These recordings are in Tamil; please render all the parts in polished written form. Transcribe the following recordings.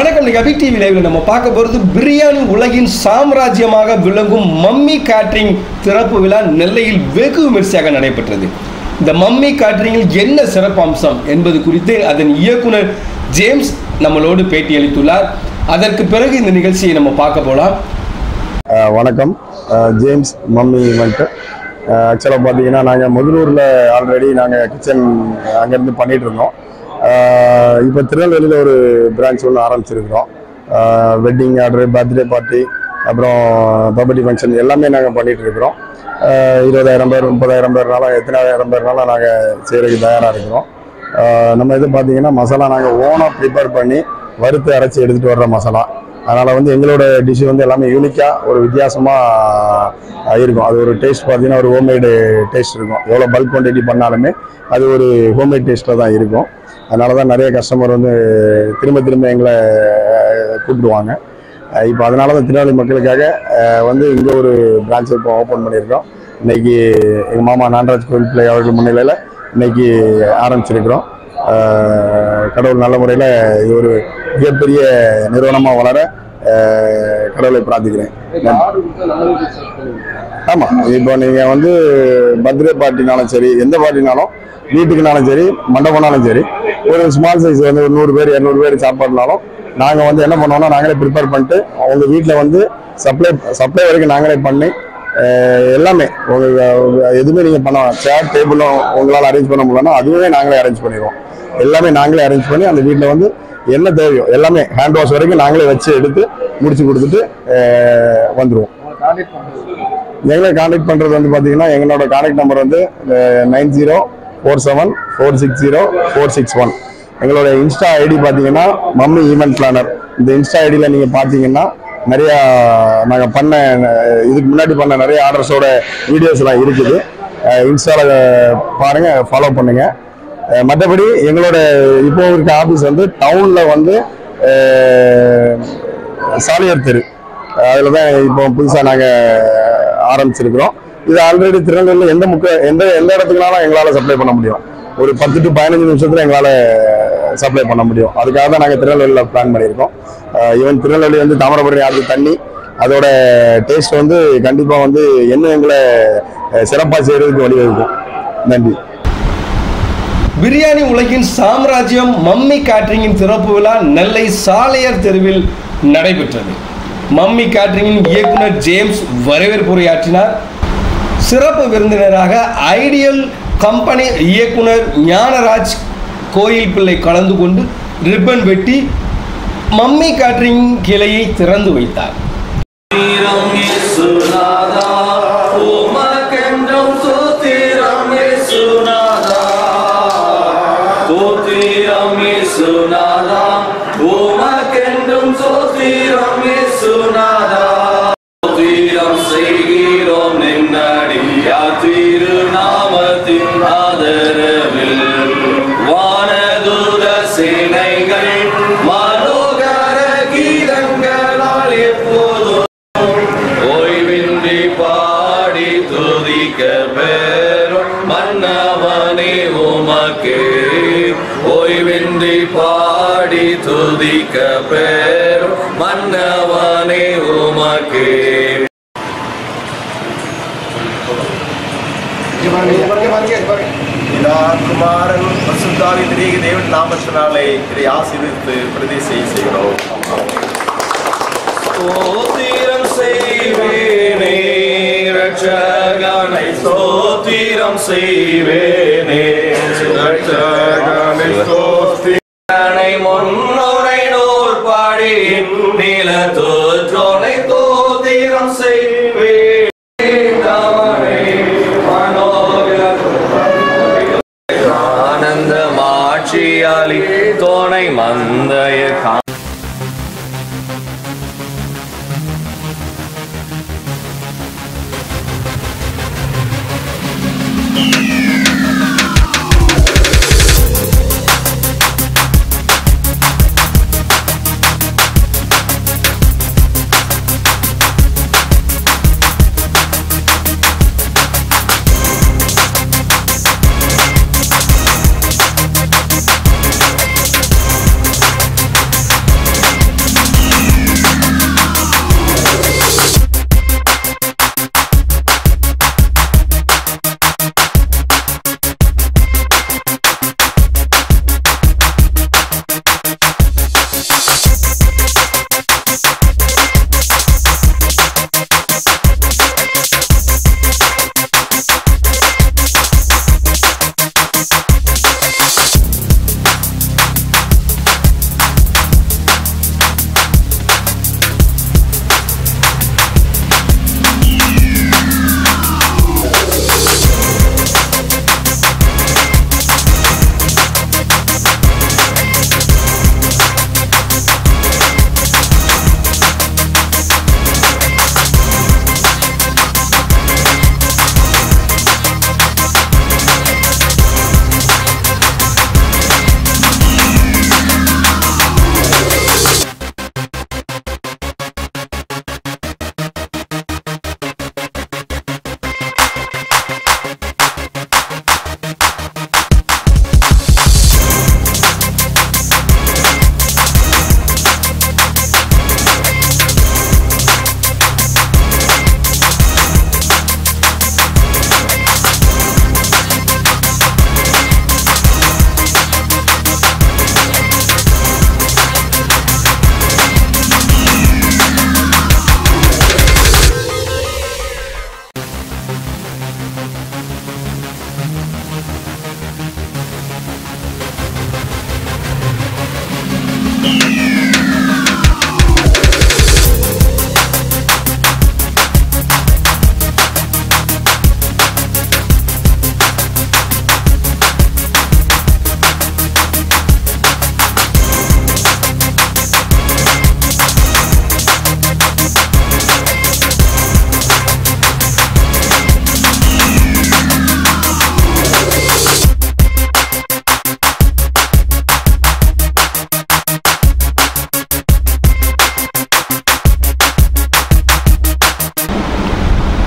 வணக்கம். அபிக் டிவி லைவ்ல நம்ம பார்க்க போகிறது பிரியாணி உலகின் சாம்ராஜ்யமாக விளங்கும் மம்மி கேட்டரிங் திறப்பு விழா நெல்லையில் வெகு விமர்சையாக நடைபெற்றது. இந்த மம்மி கேட்டரிங்கில் என்ன சிறப்பம்சம் என்பது குறித்து அதன் இயக்குனர் ஜேம்ஸ் நம்மளோடு பேட்டி அளித்துள்ளார். அதற்கு பிறகு இந்த நிகழ்ச்சியை நம்ம பார்க்க போகலாம். வணக்கம். James mummy event. ஆக்சுவலாக பார்த்தீங்கன்னா நாங்கள் முதலூரில் ஆல்ரெடி நாங்கள் கிச்சன் அங்கேருந்து பண்ணிகிட்டு இருந்தோம். இப்போ திருநெல்வேலியில் ஒரு பிரான்ச் ஒன்று ஆரம்பிச்சிருக்கிறோம். வெட்டிங் ஆர்டரு, பர்த்டே பார்ட்டி, அப்புறம் பர்த்டே ஃபங்க்ஷன் எல்லாமே நாங்கள் பண்ணிகிட்டு இருக்கிறோம். 20,000 பேர் 30,000 பேர்னால எத்தனாயிரம் பேர்னாலும் நாங்கள் செய்கிறதுக்கு தயாராக இருக்கிறோம். நம்ம இது பார்த்தீங்கன்னா மசாலா நாங்கள் ஓனாக ப்ரிப்பேர் பண்ணி வறுத்து அரைச்சி எடுத்துகிட்டு வர்ற மசாலா. அதனால் எங்களோட டிஷ்ஷு எல்லாமே யூனிக்காக ஒரு வித்தியாசமாக இருக்கும். அது ஒரு டேஸ்ட் பார்த்தீங்கன்னா ஒரு ஹோம்மேடு டேஸ்ட் இருக்கும். எவ்வளோ பல்க் குவான்டிட்டி பண்ணாலுமே அது ஒரு ஹோம்மேட் டேஸ்ட்டில் தான் இருக்கும். அதனால தான் நிறைய கஸ்டமர் திரும்ப எங்களை கூப்பிடுவாங்க. இப்போ அதனால தான் திருநெல்வேலி மக்களுக்காக இங்கே ஒரு பிரான்ச் இப்போ ஓப்பன் பண்ணியிருக்கோம். இன்றைக்கி எங்கள் மாமா நான்ராஜ் கோவில் பிள்ளை அவர்கள் முன்னிலையில் இன்றைக்கி ஆரம்பிச்சிருக்கிறோம். கடவுள் நல்ல முறையில் இது ஒரு மிகப்பெரிய நிறுவனமாக வளர கடவுளை பிரார்த்திக்கிறேன். ஆமாம், இப்போ நீங்கள் பர்த்டே பார்ட்டினாலும் சரி, எந்த பார்ட்டினாலும், வீட்டுக்குனாலும் சரி, மண்டபம்னாலும் சரி, ஒரு ஸ்மால் சைஸ் ஒரு 100 பேர் 200 பேர் சாப்பாடுனாலும் நாங்கள் என்ன பண்ணுவோம்னா நாங்களே ப்ரிப்பேர் பண்ணிட்டு அவங்க வீட்டில் சப்ளை வரைக்கும் நாங்களே பண்ணி எல்லாமே எதுவுமே நீங்கள் பண்ணலாம். சேர் டேபிளும் உங்களால் அரேஞ்ச் பண்ண முடியலன்னா அதுவே நாங்களே அரேஞ்ச் பண்ணிடுவோம். எல்லாமே நாங்களே அரேஞ்ச் பண்ணி அந்த வீட்டில் என்ன தேவையோ எல்லாமே ஹேண்ட் வாஷ் வரைக்கும் நாங்களே வச்சு எடுத்து முடிச்சு கொடுத்துட்டு வந்துடுவோம். எங்களை கான்டாக்ட் பண்ணுறது பார்த்தீங்கன்னா எங்களோட கான்டாக்ட் நம்பர் 9047460461. எங்களோட இன்ஸ்டா ஐடி பார்த்தீங்கன்னா மம்மி ஈவெண்ட் பிளானர். இந்த இன்ஸ்டா ஐடியில் நீங்கள் பார்த்தீங்கன்னா நிறையா நாங்கள் இதுக்கு முன்னாடி பண்ண நிறைய ஆர்டர்ஸோட வீடியோஸ்லாம் இருக்குது. இன்ஸ்டாவில் பாருங்கள், ஃபாலோ பண்ணுங்கள். மற்றபடி எங்களோட இப்போ இருக்க ஆஃபீஸ் டவுனில் சாலியர் தெரு, அதில் தான் இப்போ புதுசாக நாங்கள் ஆரம்பிச்சிருக்கிறோம். இது ஆல்ரெடி திருநெல்வேலியில் எந்த இடத்துக்குனாலும் எங்களால் சப்ளை பண்ண முடியும். ஒரு 10 to 15 நிமிஷத்தில் எங்களால் சப்ளை பண்ண முடியும். அதுக்காக தான் நாங்கள் திருநெல்வேலியில் பிளான் பண்ணியிருக்கோம். ஈவன் திருநெல்வேலி தாமிரபரணி ஆற்று தண்ணி அதோட டேஸ்ட் கண்டிப்பாக என்ன எங்களை சிறப்பாக செய்கிறதுக்கு வழிவகுக்கும். நன்றி. பிரியாணி உலகின் சாம்ராஜ்யம் மம்மி கேட்டரிங்கின் திறப்பு விழா நெல்லை சாலையர் தெருவில் நடைபெற்றது. மம்மி கேட்டரிங்கின் இயக்குனர் ஜேம்ஸ் வரவேற்புரையாற்றினார். சிறப்பு விருந்தினராக ஐடியல் கம்பெனி இயக்குனர் ஞானராஜ் கோயில் பிள்ளை கலந்து கொண்டு ரிப்பன் வெட்டி மம்மி கேட்டரிங் கிளையை திறந்து வைத்தார். பாடி துதிக்க பெரும் மன்னவனே உமக்கே. குமாரன் பரிசுத்தாவி திரிய தேவன் நாமத்தினாலே இதை ஆசீர்வதித்து பிரதிஷ்டை செய்கிறோம். ஸ்தோத்திரம் செய்வேனே ரட்சகனை, ஸ்தோத்திரம் செய்வேனே ரட்சகனை, ஸ்தோத்திரனை முன்னுரை நூல் பாடி நிலத்தோற்றோனை ஸ்தோத்திரம் செய்வேனே. ஆனந்த மாட்சியாலி தோணை மந்தைய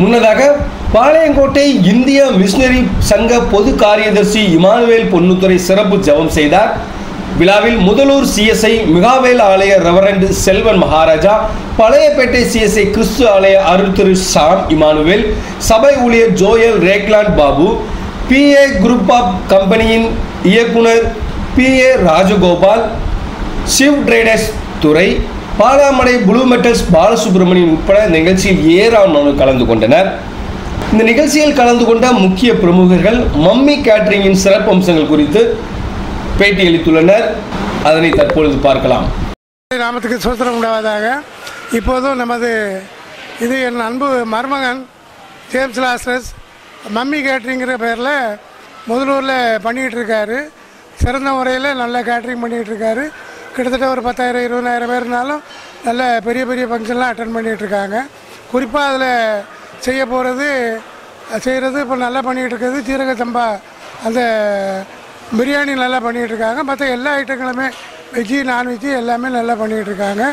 முன்னதாக பாளையங்கோட்டை இந்திய மிஷனரி சங்க பொது காரியதர்சி இமானுவேல் பொன்னுத்துறை சிறப்பு ஜெபம் செய்தார். விழாவில் முதலூர் சிஎஸ்ஐ மிகாவேல் ஆலய ரெவரண்ட் செல்வன் மகாராஜா, பழையப்பேட்டை சிஎஸ்ஐ கிறிஸ்து ஆலய அருள் திரு ஷாம் இமானுவேல், சபை ஊழியர் Joel Ragland Babu, PA group of கம்பெனியின் இயக்குனர் PA ராஜகோபால், சிவ் ட்ரேடர்ஸ் துறை, பாலாமடை ப்ளூ மெட்டல்ஸ் பாலசுப்ரமணியன் உட்பட நிகழ்ச்சியில் ஏராளமானோர் கலந்து கொண்டனர். இந்த நிகழ்ச்சியில் கலந்து கொண்ட முக்கிய பிரமுகர்கள் மம்மி கேட்டரிங்கின் சிறப்பு அம்சங்கள் குறித்து பேட்டியளித்துள்ளனர். அதனை தற்பொழுது பார்க்கலாம். நாமத்துக்கு சோத்திரம் உண்டாவதாக. இப்போதும் நமது இது என் அன்பு மருமகன் ஜேம்ஸ் லாஸ்ரஸ் மம்மி கேட்டரிங்கிற பேரில் முதலூரில் பண்ணிகிட்டு இருக்காரு. சிறந்த முறையில் நல்ல கேட்டரிங் பண்ணிகிட்டு இருக்காரு. கிட்டத்தட்ட ஒரு 10,000 20,000 பேர்னாலும் நல்ல பெரிய பெரிய ஃபங்க்ஷன்லாம் அட்டன் பண்ணிகிட்ருக்காங்க. குறிப்பாக அதில் செய்கிறது இப்போ நல்லா பண்ணிகிட்டு இருக்கிறது சீரக சம்பா அந்த பிரியாணி நல்லா பண்ணிகிட்ருக்காங்க. மற்ற எல்லா ஐட்டங்களுமே வெஜ்ஜு நான்வெஜ்ஜு எல்லாமே நல்லா பண்ணிகிட்ருக்காங்க.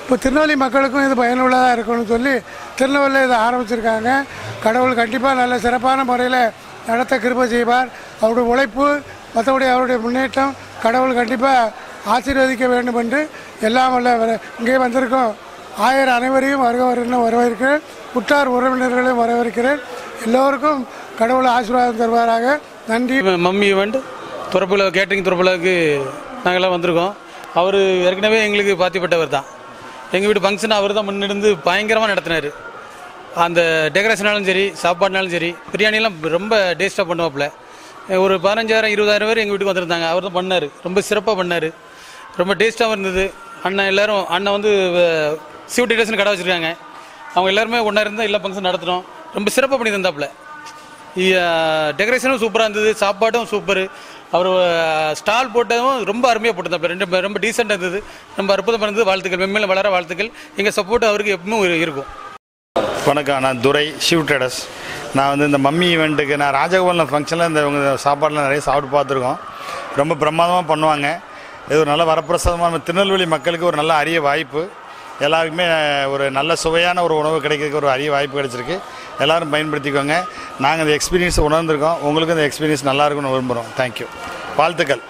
இப்போ திருநெல்வேலி மக்களுக்கும் இது பயனுள்ளதாக இருக்கணும்னு சொல்லி திருநெல்வேலியில் இதை ஆரம்பிச்சிருக்காங்க. கடவுள் கண்டிப்பாக நல்ல சிறப்பான முறையில் நடத்த கிருபை செய்வார். அவருடைய உழைப்பு மற்றபடி அவருடைய முன்னேற்றம் கடவுள் கண்டிப்பாக ஆசீர்வதிக்க வேண்டும் என்று எல்லாம் வல்ல இங்கே வந்திருக்கோம் ஆயர் அனைவரையும் வரவேற்கிறேன். உற்றார் உறவினர்களையும் வரவேற்கிறேன். எல்லோருக்கும் கடவுள் ஆசீர்வாதம் தருவாராக. நன்றி. மம்மி ஈவெண்ட் துறப்புல கேட்டரிங் துறப்புலாவுக்கு நாங்கள்லாம் வந்திருக்கோம். அவர் ஏற்கனவே எங்களுக்கு பாத்திப்பட்டவர் தான். எங்கள் வீட்டு ஃபங்க்ஷன் அவர் தான் முன்னிருந்து பயங்கரமாக நடத்தினார். அந்த டெக்கரேஷனாலும் சரி சாப்பாடுனாலும் சரி பிரியாணிலாம் ரொம்ப டேஸ்ட்டாக பண்ணுவாப்புல. ஒரு 15,000 20,000 பேர் எங்கள் வீட்டுக்கு வந்திருந்தாங்க. அவர் தான் பண்ணார். ரொம்ப சிறப்பாக பண்ணார். ரொம்ப டேஸ்ட்டாகவும் இருந்தது. அண்ணன் வந்து சிவ டெக்கரேஷன் கடை வச்சுருக்காங்க. அவங்க எல்லாருமே ஒன்றா இருந்தால் எல்லா ஃபங்க்ஷன் நடத்தினோம். ரொம்ப சிறப்பாக பண்ணி தந்தாப்புல. டெக்கரேஷனும் சூப்பராக இருந்தது. சாப்பாடும் சூப்பர். அவர் ஸ்டால் போட்டதும் ரொம்ப அருமையாக போட்டிருந்தாப்புல. ரொம்ப டீசெண்டாக இருந்தது. ரொம்ப அற்புதமாக இருந்தது. வாழ்த்துக்கள். மென்மேலும் வளர வாழ்த்துக்கள். எங்கள் சப்போர்ட் அவருக்கு எப்பவும் இருக்கும். வணக்கம். நான் துரை, ஷிவ் ட்ரேடர்ஸ். நான் வந்து இந்த மம்மி ஈவெண்ட்டுக்கு நான் ராஜகோபாலம் ஃபங்க்ஷனில் இந்த சாப்பாடெலாம் நிறைய சாப்பிட்டு பார்த்துருக்கோம். ரொம்ப பிரமாதமாக பண்ணுவாங்க. இது ஒரு நல்ல வரப்பிரசாதமாக நம்ம திருநெல்வேலி மக்களுக்கு ஒரு நல்ல அரிய வாய்ப்பு. எல்லாருக்குமே ஒரு நல்ல சுவையான ஒரு உணவு கிடைக்கிறதுக்கு ஒரு அரிய வாய்ப்பு கிடைச்சிருக்கு. எல்லோரும் பயன்படுத்திக்கோங்க. நாங்கள் இந்த எக்ஸ்பீரியன்ஸை உணர்ந்திருக்கோம். உங்களுக்கும் இந்த எக்ஸ்பீரியன்ஸ் நல்லா இருக்குன்னு விரும்புகிறோம். தேங்க்யூ. வாழ்த்துக்கள்.